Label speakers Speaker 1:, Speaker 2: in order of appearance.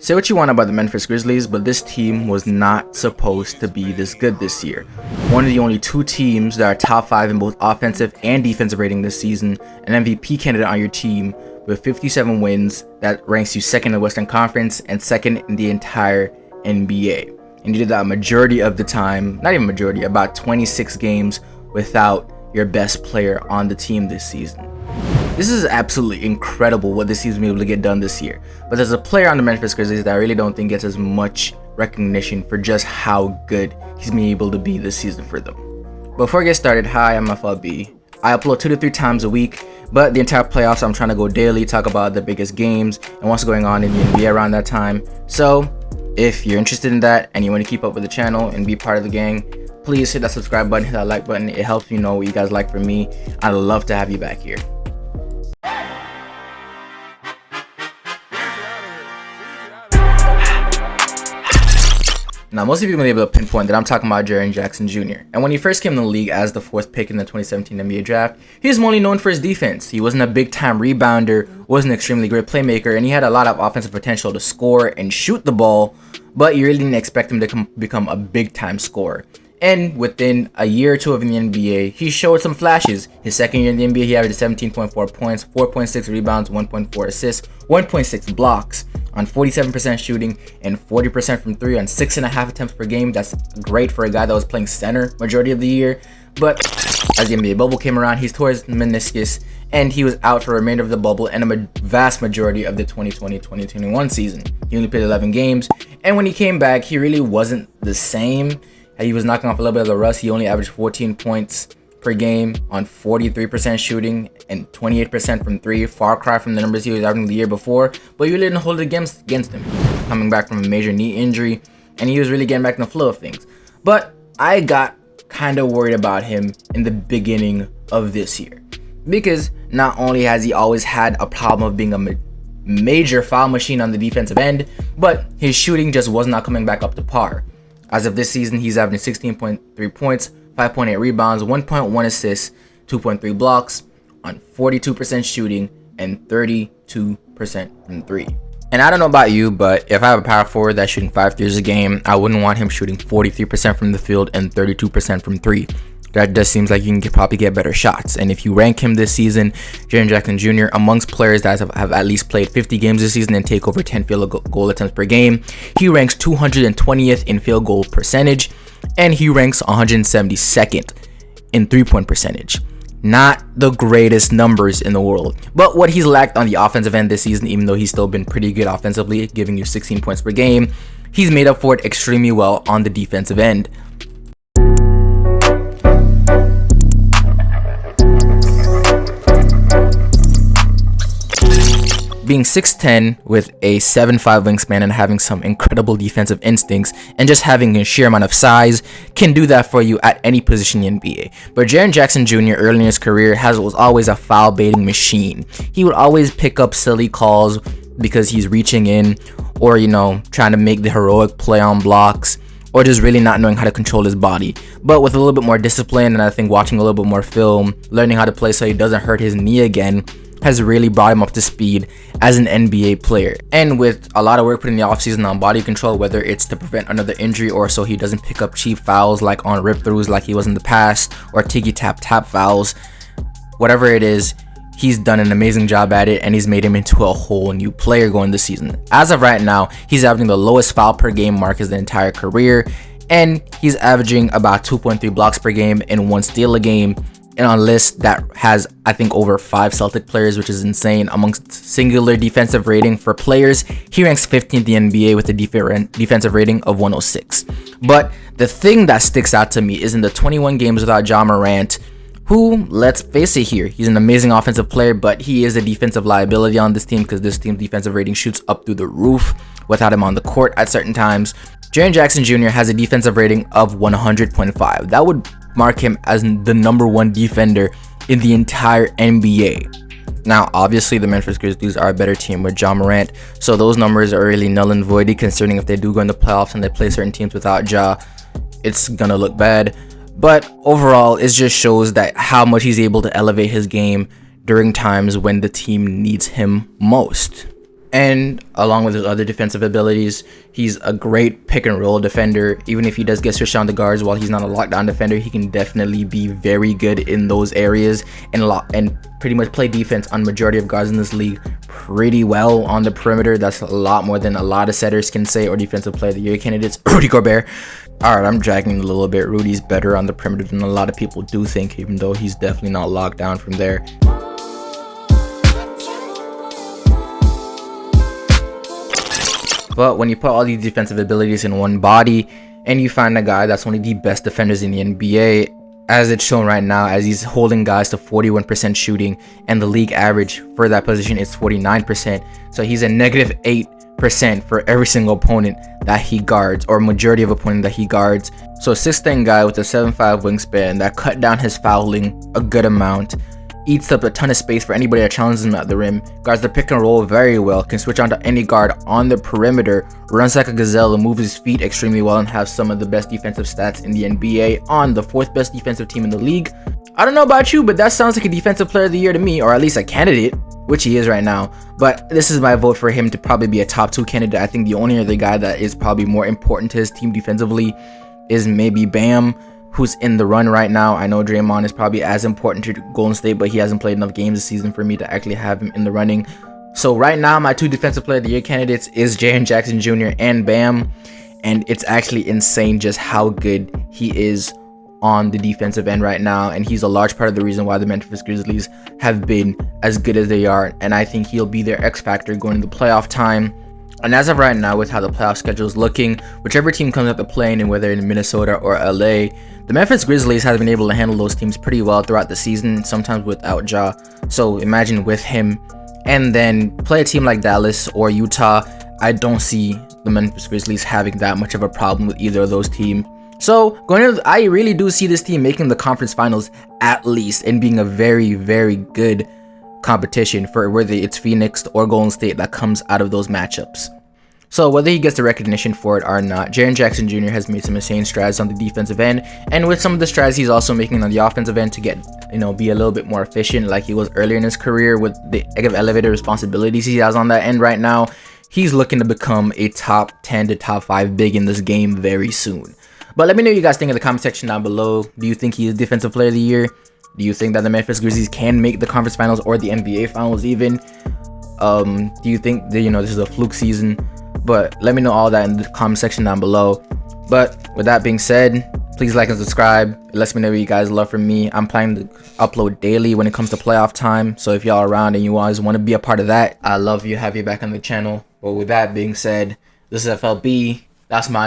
Speaker 1: Say what you want about the Memphis Grizzlies, but this team was not supposed to be this good this year. One of the only two teams that are top 5 in both offensive and defensive rating this season, an MVP candidate on your team with 57 wins that ranks you second in the Western Conference and second in the entire NBA. And you did that a majority of the time, not even majority, about 26 games without your best player on the team this season. This is absolutely incredible what this team's been able to get done this year. But there's a player on the Memphis Grizzlies that I really don't think gets as much recognition for just how good he's been able to be this season for them. Before I get started, hi, I'm FLB. I upload 2 to 3 times a week, but the entire playoffs I'm trying to go daily, talk about the biggest games and what's going on in the NBA around that time. So if you're interested in that and you want to keep up with the channel and be part of the gang, please hit that subscribe button, hit that like button. It helps me know what you guys like from me. I'd love to have you back here. Now, most of you may be able to pinpoint that I'm talking about Jaren Jackson Jr. And when he first came in the league as the 4th pick in the 2017 NBA draft, he was mostly known for his defense. He wasn't a big-time rebounder, wasn't an extremely great playmaker, and he had a lot of offensive potential to score and shoot the ball, but you really didn't expect him to become a big-time scorer. And within a year or two of in the NBA, he showed some flashes. His second year in the NBA, he averaged 17.4 points, 4.6 rebounds, 1.4 assists, 1.6 blocks on 47% shooting and 40% from 3 on 6.5 attempts per game. That's great for a guy that was playing center majority of the year. But as the NBA bubble came around, he's tore his meniscus and he was out for the remainder of the bubble and a vast majority of the 2020-2021 season. He only played 11 games, and when he came back, he really wasn't the same. He was knocking off a little bit of the rust. He only averaged 14 points per game on 43% shooting and 28% from 3. Far cry from the numbers he was averaging the year before, but you didn't hold it against him. Coming back from a major knee injury, and he was really getting back in the flow of things. But I got kind of worried about him in the beginning of this year, because not only has he always had a problem of being a major foul machine on the defensive end, but his shooting just was not coming back up to par. As of this season, he's averaging 16.3 points, 5.8 rebounds, 1.1 assists, 2.3 blocks on 42% shooting and 32% from 3. And I don't know about you, but if I have a power forward that's shooting 5 threes a game, I wouldn't want him shooting 43% from the field and 32% from 3. That just seems like you can probably get better shots. And if you rank him this season, Jaren Jackson Jr., amongst players that have at least played 50 games this season and take over 10 field goal attempts per game, he ranks 220th in field goal percentage, and he ranks 172nd in 3-point percentage. Not the greatest numbers in the world, but what he's lacked on the offensive end this season, even though he's still been pretty good offensively, giving you 16 points per game, he's made up for it extremely well on the defensive end. Being 6'10 with a 7'5 wingspan and having some incredible defensive instincts and just having a sheer amount of size can do that for you at any position in the NBA. But Jaren Jackson Jr. early in his career was always a foul baiting machine. He would always pick up silly calls because he's reaching in, or trying to make the heroic play on blocks, or just really not knowing how to control his body. But with a little bit more discipline, and I think watching a little bit more film, learning how to play so he doesn't hurt his knee again, has really brought him up to speed as an NBA player. And with a lot of work put in the offseason on body control, whether it's to prevent another injury or so he doesn't pick up cheap fouls like on rip-throughs like he was in the past, or ticky-tap-tap fouls, whatever it is, he's done an amazing job at it, and he's made him into a whole new player going this season. As of right now, he's averaging the lowest foul per game mark his entire career, and he's averaging about 2.3 blocks per game and 1 steal a game, and on a list that has, I think, over 5 Celtic players, which is insane. Amongst singular defensive rating for players, he ranks 15th in the NBA with a defensive rating of 106. But the thing that sticks out to me is in the 21 games without Ja Morant, who, let's face it here, he's an amazing offensive player, but he is a defensive liability on this team because this team's defensive rating shoots up through the roof without him on the court at certain times. Jaren Jackson Jr. has a defensive rating of 100.5. That would mark him as the #1 defender in the entire NBA. Now, obviously, the Memphis Grizzlies are a better team with Ja Morant, so those numbers are really null and void, considering if they do go in the playoffs and they play certain teams without Ja, it's gonna look bad. But overall, it just shows that how much he's able to elevate his game during times when the team needs him most. And along with his other defensive abilities, he's a great pick and roll defender. Even if he does get switched on the guards while he's not a lockdown defender, he can definitely be very good in those areas and pretty much play defense on majority of guards in this league pretty well on the perimeter. That's a lot more than a lot of setters can say, or defensive player of the year candidates. Rudy Gobert. Alright, I'm dragging a little bit. Rudy's better on the perimeter than a lot of people do think, even though he's definitely not locked down from there. But when you put all these defensive abilities in one body and you find a guy that's one of the best defenders in the NBA, as it's shown right now, as he's holding guys to 41% shooting, and the league average for that position is 49%. So he's a -8% for every single opponent that he guards, or majority of opponent that he guards. So a 6'10" guy with a 7'5" wingspan that cut down his fouling a good amount, eats up a ton of space for anybody that challenges him at the rim, guards the pick and roll very well, can switch on to any guard on the perimeter, runs like a gazelle and moves his feet extremely well, and has some of the best defensive stats in the NBA on the 4th best defensive team in the league. I don't know about you, but that sounds like a defensive player of the year to me, or at least a candidate, which he is right now. But this is my vote for him to probably be a top 2 candidate. I think the only other guy that is probably more important to his team defensively is maybe Bam, who's in the run right now. I know Draymond is probably as important to Golden State, but he hasn't played enough games this season for me to actually have him in the running. So right now, my 2 defensive player of the year candidates is Jaren Jackson Jr. and Bam, and it's actually insane just how good he is on the defensive end right now, and he's a large part of the reason why the Memphis Grizzlies have been as good as they are, and I think he'll be their X factor going into playoff time. And as of right now, with how the playoff schedule is looking, whichever team comes up to playing, and whether in Minnesota or LA, the Memphis Grizzlies have been able to handle those teams pretty well throughout the season, sometimes without Ja. So imagine with him, and then play a team like Dallas or Utah. I don't see the Memphis Grizzlies having that much of a problem with either of those teams. So I really do see this team making the conference finals at least, and being a very, very good competition for whether it's Phoenix or Golden State that comes out of those matchups. So whether he gets the recognition for it or not, Jaren Jackson Jr. has made some insane strides on the defensive end, and with some of the strides he's also making on the offensive end to get, be a little bit more efficient like he was earlier in his career, with the elevated responsibilities he has on that end right now, he's looking to become a top 10 to top 5 big in this game very soon. But let me know what you guys think in the comment section down below. Do you think he is defensive player of the year? Do you think that the Memphis Grizzlies can make the conference finals or the NBA finals even? Do you think that, this is a fluke season? But let me know all that in the comment section down below. But with that being said, please like and subscribe. It lets me know what you guys love from me. I'm planning to upload daily when it comes to playoff time. So if y'all are around and you guys want to be a part of that, I love you, have you back on the channel. But with that being said, this is FLB. That's my